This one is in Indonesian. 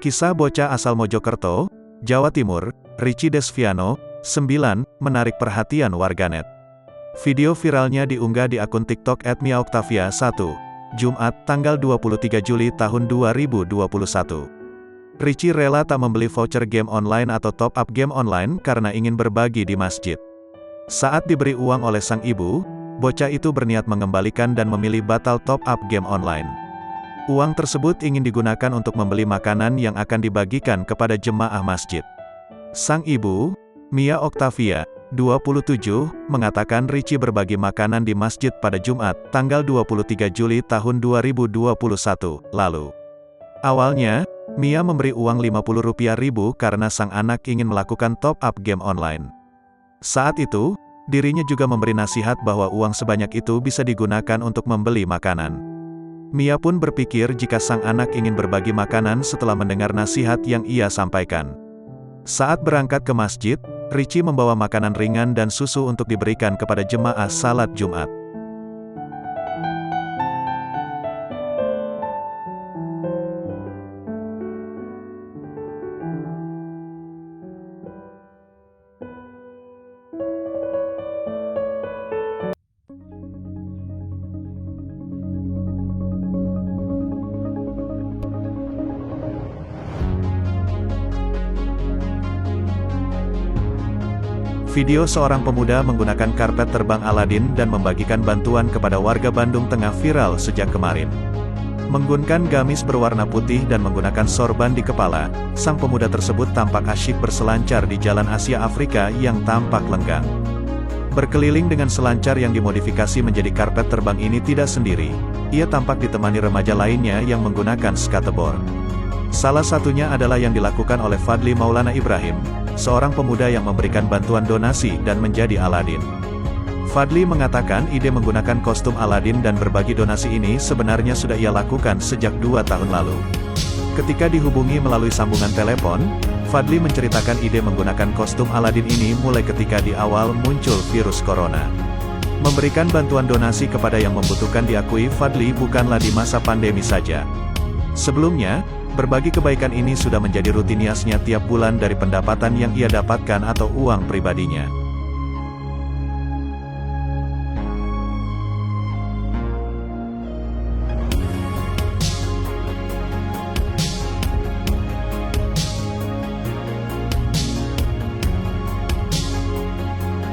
Kisah bocah asal Mojokerto, Jawa Timur, Richie Desviano, 9, menarik perhatian warganet. Video viralnya diunggah di akun TikTok @miaoktavia1, Jumat, tanggal 23 Juli tahun 2021. Richie rela tak membeli voucher game online atau top-up game online karena ingin berbagi di masjid. Saat diberi uang oleh sang ibu, bocah itu berniat mengembalikan dan memilih batal top-up game online. Uang tersebut ingin digunakan untuk membeli makanan yang akan dibagikan kepada jemaah masjid. Sang ibu, Mia Oktavia, 27, mengatakan Richie berbagi makanan di masjid pada Jumat, tanggal 23 Juli tahun 2021, lalu. Awalnya, Mia memberi uang Rp50.000 karena sang anak ingin melakukan top-up game online. Saat itu, dirinya juga memberi nasihat bahwa uang sebanyak itu bisa digunakan untuk membeli makanan. Mia pun berpikir jika sang anak ingin berbagi makanan setelah mendengar nasihat yang ia sampaikan. Saat berangkat ke masjid, Richie membawa makanan ringan dan susu untuk diberikan kepada jemaah salat Jumat. Video seorang pemuda menggunakan karpet terbang Aladin dan membagikan bantuan kepada warga Bandung Tengah viral sejak kemarin. Menggunakan gamis berwarna putih dan menggunakan sorban di kepala, sang pemuda tersebut tampak asyik berselancar di jalan Asia Afrika yang tampak lenggang. Berkeliling dengan selancar yang dimodifikasi menjadi karpet terbang ini tidak sendiri, ia tampak ditemani remaja lainnya yang menggunakan skateboard. Salah satunya adalah yang dilakukan oleh Fadli Maulana Ibrahim, seorang pemuda yang memberikan bantuan donasi dan menjadi Aladin. Fadli mengatakan ide menggunakan kostum Aladin dan berbagi donasi ini sebenarnya sudah ia lakukan sejak 2 tahun lalu. Ketika dihubungi melalui sambungan telepon, Fadli menceritakan ide menggunakan kostum Aladin ini mulai ketika di awal muncul virus corona. Memberikan bantuan donasi kepada yang membutuhkan diakui Fadli bukanlah di masa pandemi saja. Sebelumnya, berbagi kebaikan ini sudah menjadi rutinitasnya tiap bulan dari pendapatan yang ia dapatkan atau uang pribadinya.